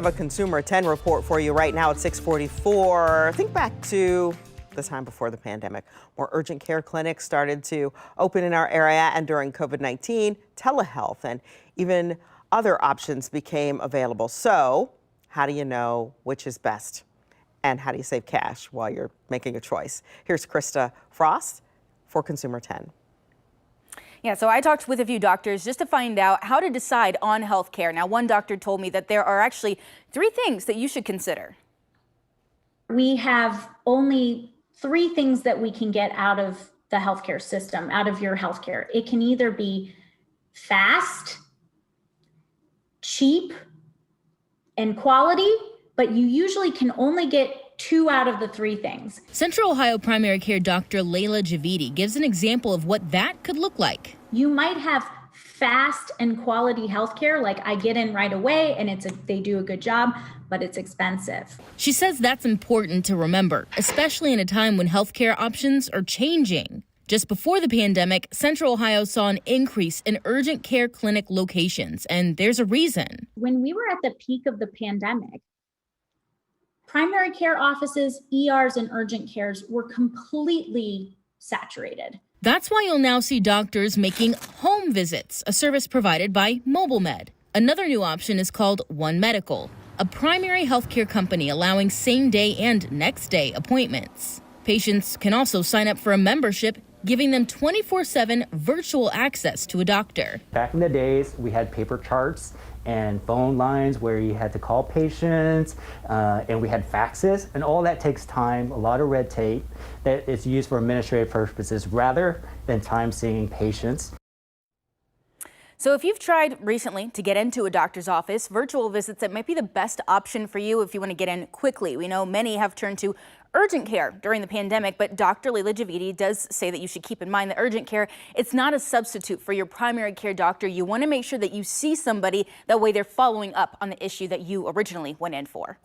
I have a Consumer 10 report for you right now at 6:44. Think back to the time before the pandemic. More urgent care clinics started to open in our area, and during COVID-19, telehealth and even other options became available. So, how do you know which is best? And how do you save cash while you're making a choice? Here's Krista Frost for Consumer 10. Yeah, so I talked with a few doctors just to find out how to decide on health care. Now, one doctor told me that there are actually 3 things that you should consider. We have only 3 things that we can get out of the healthcare system, out of your healthcare. It can either be fast, cheap, and quality, but you usually can only get 2 out of the 3 things. Central Ohio primary care doctor Layla Javidi gives an example of what that could look like. You might have fast and quality healthcare, like I get in right away and they do a good job, but it's expensive. She says that's important to remember, especially in a time when healthcare options are changing. Just before the pandemic, Central Ohio saw an increase in urgent care clinic locations, and there's a reason. When we were at the peak of the pandemic, primary care offices, ERs, and urgent cares were completely saturated. That's why you'll now see doctors making home visits, a service provided by MobileMed. Another new option is called One Medical, a primary healthcare company allowing same-day and next-day appointments. Patients can also sign up for a membership, giving them 24/7 virtual access to a doctor. Back in the days, we had paper charts and phone lines where you had to call patients, and we had faxes, and all that takes time, a lot of red tape that is used for administrative purposes rather than time seeing patients. So if you've tried recently to get into a doctor's office, virtual visits, it might be the best option for you if you want to get in quickly. We know many have turned to urgent care during the pandemic, but Dr. Layla Javidi does say that you should keep in mind that urgent care, it's not a substitute for your primary care doctor. You want to make sure that you see somebody, that way they're following up on the issue that you originally went in for.